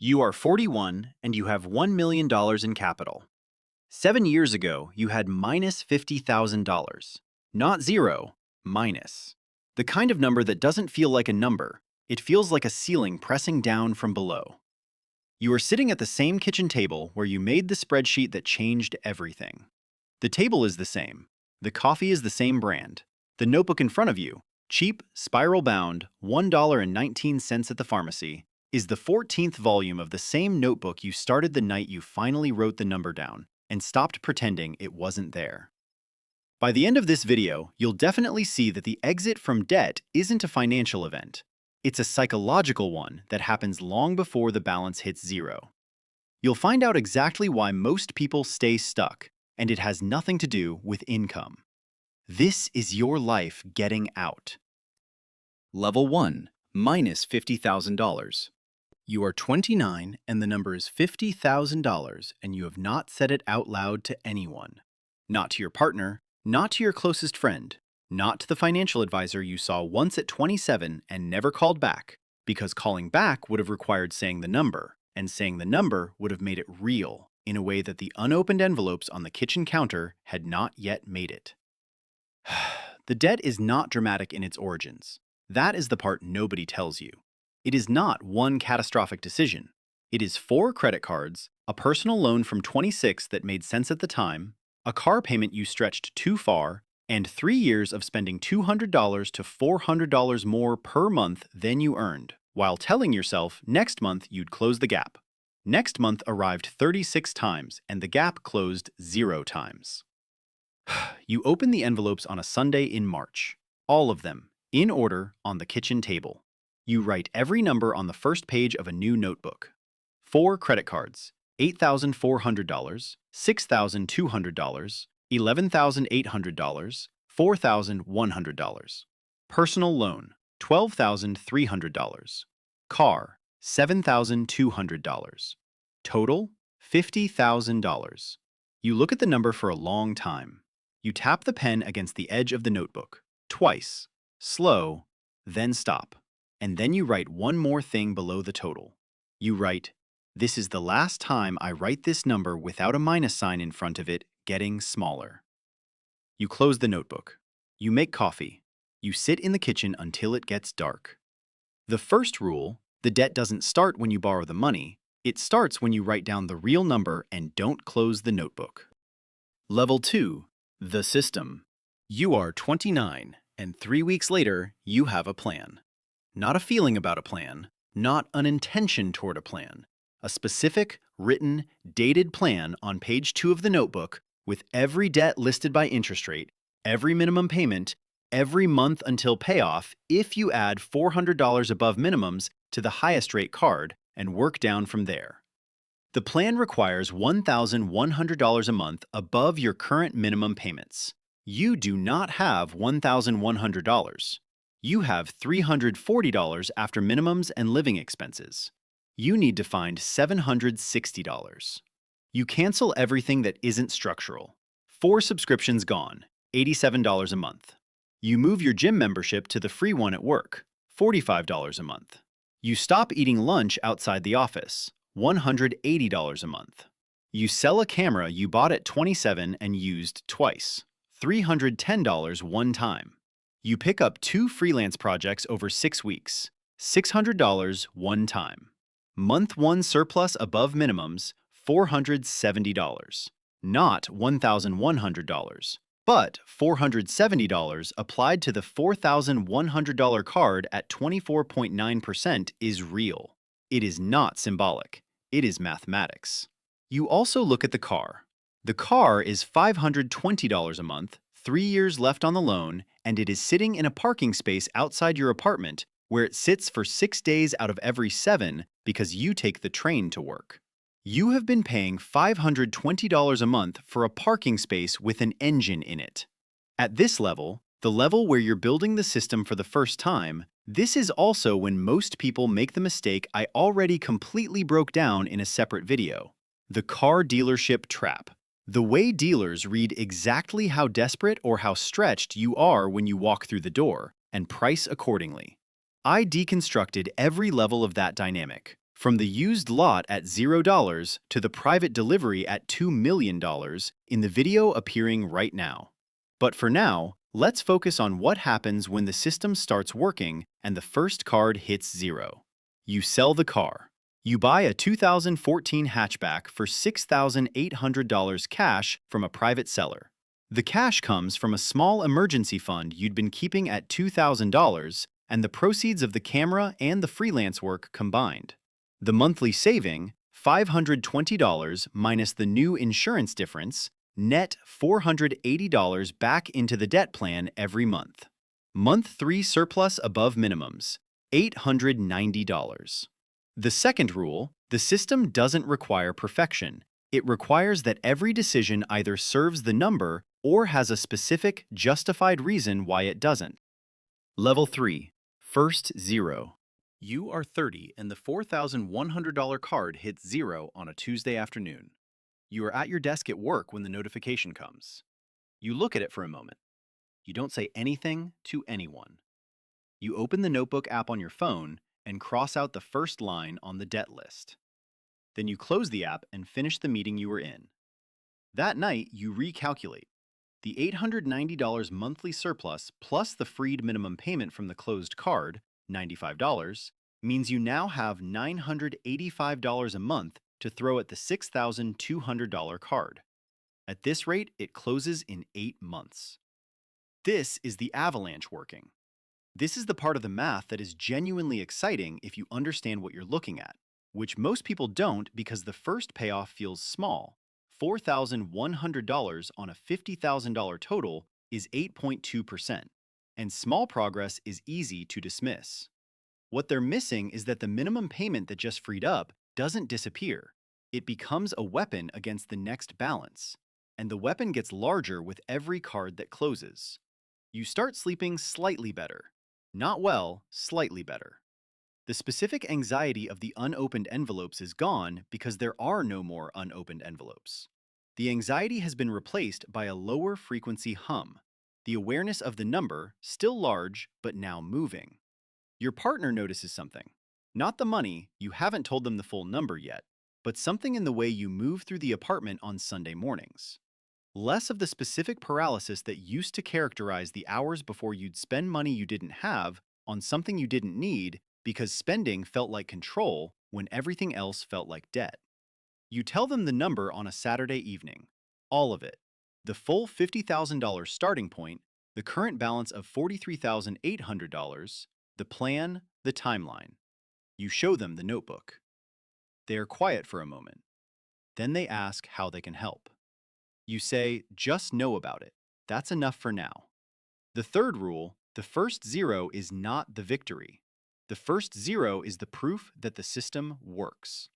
You are 41 and you have $1 million in capital. 7 years ago, you had minus $50,000. Not zero, minus. The kind of number that doesn't feel like a number, it feels like a ceiling pressing down from below. You are sitting at the same kitchen table where you made the spreadsheet that changed everything. The table is the same. The coffee is the same brand. The notebook in front of you, cheap, spiral-bound, $1.19 at the pharmacy, is the 14th volume of the same notebook you started the night you finally wrote the number down and stopped pretending it wasn't there. By the end of this video, you'll definitely see that the exit from debt isn't a financial event. It's a psychological one that happens long before the balance hits zero. You'll find out exactly why most people stay stuck, and it has nothing to do with income. This is your life getting out. Level 1. Minus $50,000. You are 29 and the number is $50,000 and you have not said it out loud to anyone. Not to your partner, not to your closest friend, not to the financial advisor you saw once at 27 and never called back, because calling back would have required saying the number, and saying the number would have made it real in a way that the unopened envelopes on the kitchen counter had not yet made it. The debt is not dramatic in its origins. That is the part nobody tells you. It is not one catastrophic decision. It is 4 credit cards, a personal loan from 26 that made sense at the time, a car payment you stretched too far, and 3 years of spending $200 to $400 more per month than you earned, while telling yourself next month you'd close the gap. Next month arrived 36 times, and the gap closed 0 times. You open the envelopes on a Sunday in March, all of them, in order, on the kitchen table. You write every number on the first page of a new notebook. 4 credit cards, $8,400, $6,200, $11,800, $4,100. Personal loan, $12,300. Car, $7,200. Total, $50,000. You look at the number for a long time. You tap the pen against the edge of the notebook, twice, slow, then stop. And then you write one more thing below the total. You write, "This is the last time I write this number without a minus sign in front of it, getting smaller." You close the notebook. You make coffee. You sit in the kitchen until it gets dark. The first rule, the debt doesn't start when you borrow the money. It starts when you write down the real number and don't close the notebook. Level 2. The system. You are 29, and 3 weeks later, you have a plan. Not a feeling about a plan, not an intention toward a plan. A specific, written, dated plan on page 2 of the notebook with every debt listed by interest rate, every minimum payment, every month until payoff if you add $400 above minimums to the highest rate card and work down from there. The plan requires $1,100 a month above your current minimum payments. You do not have $1,100. You have $340 after minimums and living expenses. You need to find $760. You cancel everything that isn't structural. 4 subscriptions gone, $87 a month. You move your gym membership to the free one at work, $45 a month. You stop eating lunch outside the office, $180 a month. You sell a camera you bought at 27 and used twice, $310 one time. You pick up 2 freelance projects over 6 weeks, $600 one time. Month 1 surplus above minimums, $470. Not $1,100, but $470 applied to the $4,100 card at 24.9% is real. It is not symbolic. It is mathematics. You also look at the car. The car is $520 a month, 3 years left on the loan, and it is sitting in a parking space outside your apartment where it sits for 6 days out of every 7 because you take the train to work. You have been paying $520 a month for a parking space with an engine in it. At this level, the level where you're building the system for the first time, this is also when most people make the mistake I already completely broke down in a separate video. The car dealership trap. The way dealers read exactly how desperate or how stretched you are when you walk through the door, and price accordingly. I deconstructed every level of that dynamic, From the used lot at $0 to the private delivery at $2 million in the video appearing right now. But for now, let's focus on what happens when the system starts working and the first card hits zero. You sell the car. You buy a 2014 hatchback for $6,800 cash from a private seller. The cash comes from a small emergency fund you'd been keeping at $2,000 and the proceeds of the camera and the freelance work combined. The monthly saving, $520 minus the new insurance difference, net $480 back into the debt plan every month. Month 3 surplus above minimums, $890. The second rule, the system doesn't require perfection. It requires that every decision either serves the number or has a specific, justified reason why it doesn't. Level 3. First zero. You are 30 and the $4,100 card hits zero on a Tuesday afternoon. You are at your desk at work when the notification comes. You look at it for a moment. You don't say anything to anyone. You open the notebook app on your phone and cross out the first line on the debt list. Then you close the app and finish the meeting you were in. That night, you recalculate. The $890 monthly surplus plus the freed minimum payment from the closed card, $95, means you now have $985 a month to throw at the $6,200 card. At this rate, it closes in 8 months. This is the avalanche working. This is the part of the math that is genuinely exciting if you understand what you're looking at, which most people don't because the first payoff feels small. $4,100 on a $50,000 total is 8.2%, and small progress is easy to dismiss. What they're missing is that the minimum payment that just freed up doesn't disappear. It becomes a weapon against the next balance, and the weapon gets larger with every card that closes. You start sleeping slightly better. Not well, slightly better. The specific anxiety of the unopened envelopes is gone because there are no more unopened envelopes. The anxiety has been replaced by a lower frequency hum, the awareness of the number, still large, but now moving. Your partner notices something. Not the money, you haven't told them the full number yet, but something in the way you move through the apartment on Sunday mornings. Less of the specific paralysis that used to characterize the hours before you'd spend money you didn't have on something you didn't need because spending felt like control when everything else felt like debt. You tell them the number on a Saturday evening. All of it. The full $50,000 starting point, the current balance of $43,800, the plan, the timeline. You show them the notebook. They are quiet for a moment. Then they ask how they can help. You say, just know about it. That's enough for now. The third rule, the first zero is not the victory. The first zero is the proof that the system works.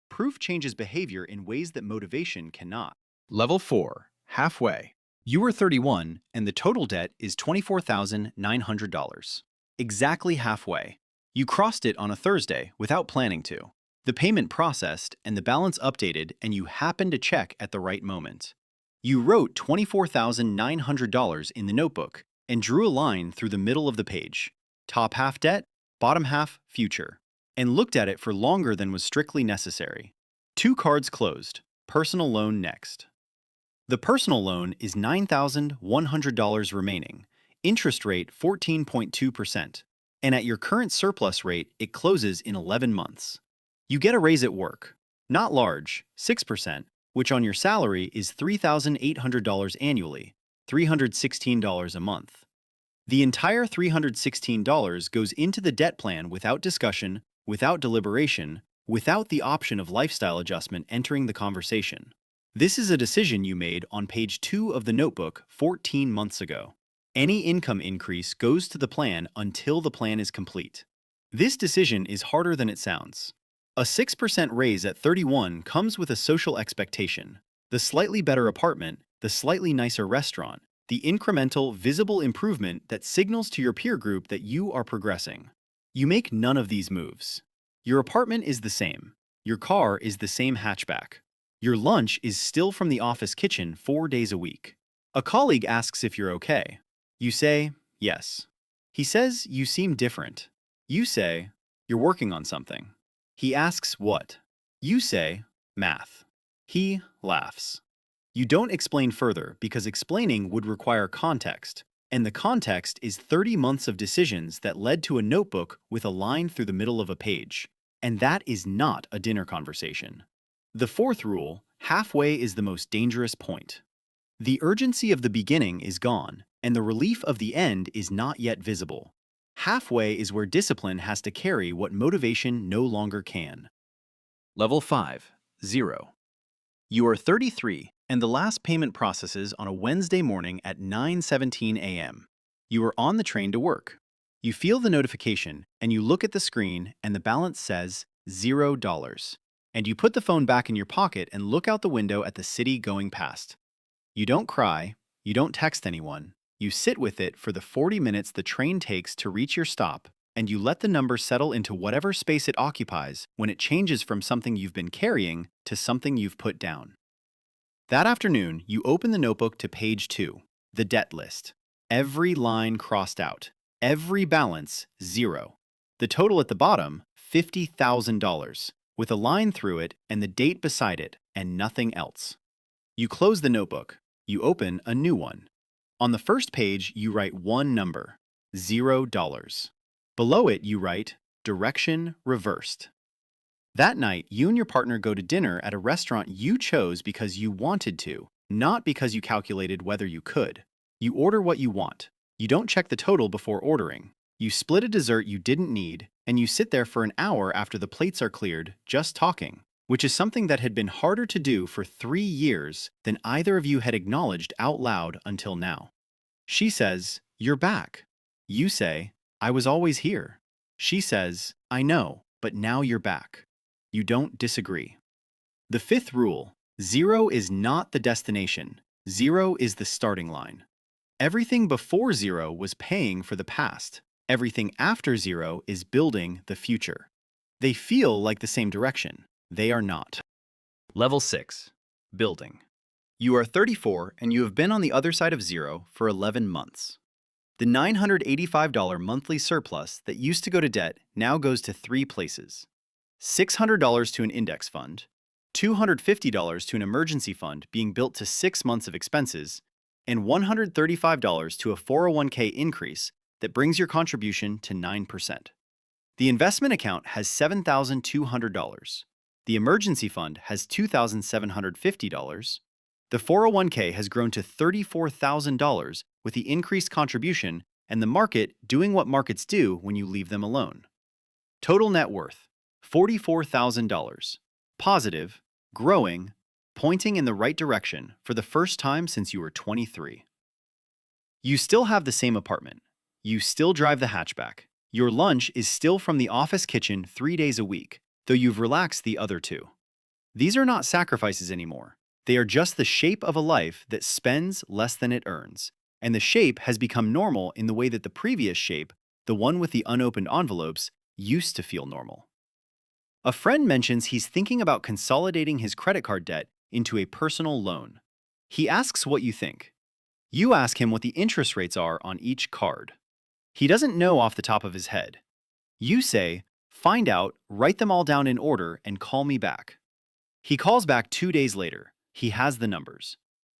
Proof changes behavior in ways that motivation cannot. Level 4, halfway. You are 31 and the total debt is $24,900. Exactly halfway. You crossed it on a Thursday without planning to. The payment processed and the balance updated and you happened to check at the right moment. You wrote $24,900 in the notebook and drew a line through the middle of the page. Top half debt, bottom half future, and looked at it for longer than was strictly necessary. 2 cards closed. Personal loan next. The personal loan is $9,100 remaining, interest rate 14.2%, and at your current surplus rate, it closes in 11 months. You get a raise at work. Not large, 6%, which on your salary is $3,800 annually, $316 a month. The entire $316 goes into the debt plan without discussion, without deliberation, without the option of lifestyle adjustment entering the conversation. This is a decision you made on page 2 of the notebook 14 months ago. Any income increase goes to the plan until the plan is complete. This decision is harder than it sounds. A 6% raise at 31 comes with a social expectation. The slightly better apartment, the slightly nicer restaurant, the incremental, visible improvement that signals to your peer group that you are progressing. You make none of these moves. Your apartment is the same. Your car is the same hatchback. Your lunch is still from the office kitchen 4 days a week. A colleague asks if you're okay. You say, yes. He says you seem different. You say, you're working on something. He asks what? You say, math. He laughs. You don't explain further because explaining would require context, and the context is 30 months of decisions that led to a notebook with a line through the middle of a page. And that is not a dinner conversation. The fourth rule, halfway is the most dangerous point. The urgency of the beginning is gone, and the relief of the end is not yet visible. Halfway is where discipline has to carry what motivation no longer can. Level 5, 0. You are 33, and the last payment processes on a Wednesday morning at 9:17 a.m. You are on the train to work. You feel the notification, and you look at the screen, and the balance says $0. And you put the phone back in your pocket and look out the window at the city going past. You don't cry, you don't text anyone. You sit with it for the 40 minutes the train takes to reach your stop, and you let the number settle into whatever space it occupies when it changes from something you've been carrying to something you've put down. That afternoon, you open the notebook to page 2, the debt list. Every line crossed out. Every balance, 0. The total at the bottom, $50,000, with a line through it and the date beside it, and nothing else. You close the notebook. You open a new one. On the first page, you write one number, $0. Below it, you write, direction reversed. That night, you and your partner go to dinner at a restaurant you chose because you wanted to, not because you calculated whether you could. You order what you want. You don't check the total before ordering. You split a dessert you didn't need, and you sit there for an hour after the plates are cleared, just talking, which is something that had been harder to do for 3 years than either of you had acknowledged out loud until now. She says, "You're back." You say, "I was always here." She says, "I know, but now you're back." You don't disagree. The fifth rule, 0 is not the destination. 0 is the starting line. Everything before 0 was paying for the past. Everything after 0 is building the future. They feel like the same direction. They are not. Level 6, building. You are 34 and you have been on the other side of 0 for 11 months. The $985 monthly surplus that used to go to debt now goes to 3 places. $600 to an index fund, $250 to an emergency fund being built to 6 months of expenses, and $135 to a 401k increase that brings your contribution to 9%. The investment account has $7,200. The emergency fund has $2,750. The 401k has grown to $34,000 with the increased contribution and the market doing what markets do when you leave them alone. Total net worth, $44,000. Positive, growing, pointing in the right direction for the first time since you were 23. You still have the same apartment. You still drive the hatchback. Your lunch is still from the office kitchen 3 days a week, though you've relaxed the other 2. These are not sacrifices anymore. They are just the shape of a life that spends less than it earns, and the shape has become normal in the way that the previous shape, the one with the unopened envelopes, used to feel normal. A friend mentions he's thinking about consolidating his credit card debt into a personal loan. He asks what you think. You ask him what the interest rates are on each card. He doesn't know off the top of his head. You say, "Find out, write them all down in order, and call me back." He calls back 2 days later. He has the numbers.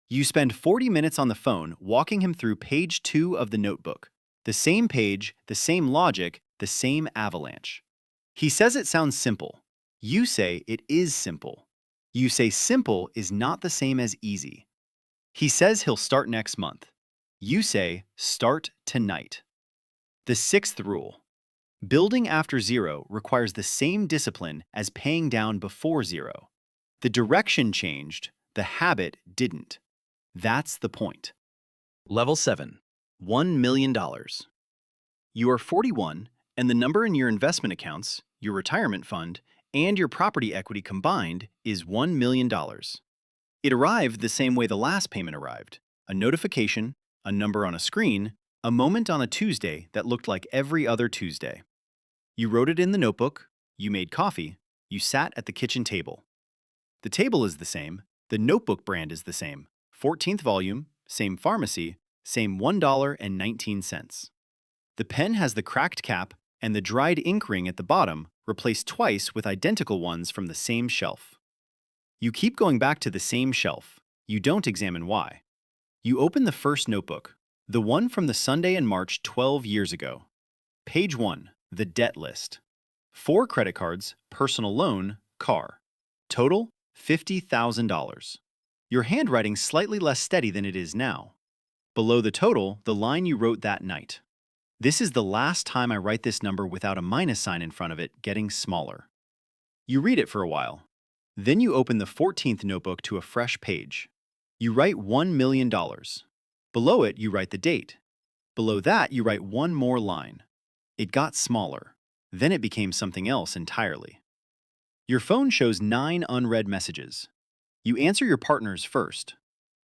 You spend 40 minutes on the phone walking him through page 2 of the notebook. The same page, the same logic, the same avalanche. He says it sounds simple. You say it is simple. You say simple is not the same as easy. He says he'll start next month. You say start tonight. The sixth rule. Building after 0 requires the same discipline as paying down before 0. The direction changed, the habit didn't. That's the point. Level 7, $1 million. You are 41, and the number in your investment accounts, your retirement fund, and your property equity combined is $1 million. It arrived the same way the last payment arrived. A notification, a number on a screen, a moment on a Tuesday that looked like every other Tuesday. You wrote it in the notebook, you made coffee, you sat at the kitchen table. The table is the same, the notebook brand is the same, 14th volume, same pharmacy, same $1.19. The pen has the cracked cap and the dried ink ring at the bottom replaced twice with identical ones from the same shelf. You keep going back to the same shelf. You don't examine why. You open the first notebook, the one from the Sunday in March 12 years ago. Page 1, the debt list. 4 credit cards, personal loan, car. Total, $50,000. Your handwriting slightly less steady than it is now. Below the total, the line you wrote that night. This is the last time I write this number without a minus sign in front of it, getting smaller. You read it for a while. Then you open the 14th notebook to a fresh page. You write $1 million. Below it, you write the date. Below that, you write one more line. It got smaller. Then it became something else entirely. Your phone shows 9 unread messages. You answer your partner's first.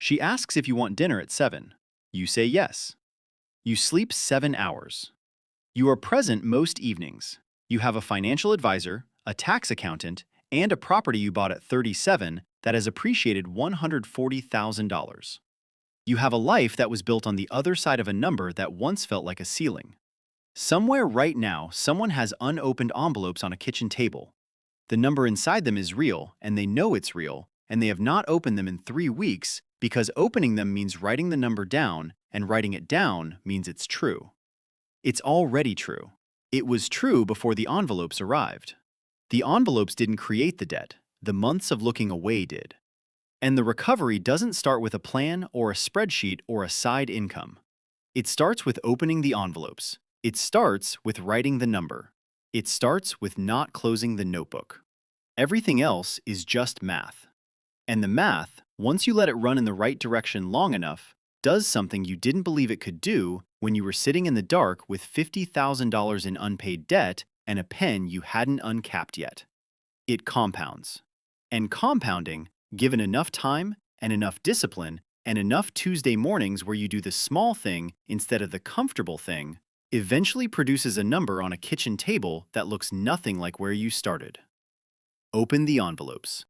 She asks if you want dinner at 7. You say yes. You sleep 7 hours. You are present most evenings. You have a financial advisor, a tax accountant, and a property you bought at 37 that has appreciated $140,000. You have a life that was built on the other side of a number that once felt like a ceiling. Somewhere right now, someone has unopened envelopes on a kitchen table. The number inside them is real, and they know it's real, and they have not opened them in 3 weeks because opening them means writing the number down, and writing it down means it's true. It's already true. It was true before the envelopes arrived. The envelopes didn't create the debt. The months of looking away did. And the recovery doesn't start with a plan or a spreadsheet or a side income. It starts with opening the envelopes. It starts with writing the number. It starts with not closing the notebook. Everything else is just math. And the math, once you let it run in the right direction long enough, does something you didn't believe it could do when you were sitting in the dark with $50,000 in unpaid debt and a pen you hadn't uncapped yet. It compounds. And compounding, given enough time and enough discipline and enough Tuesday mornings where you do the small thing instead of the comfortable thing, eventually produces a number on a kitchen table that looks nothing like where you started. Open the envelopes.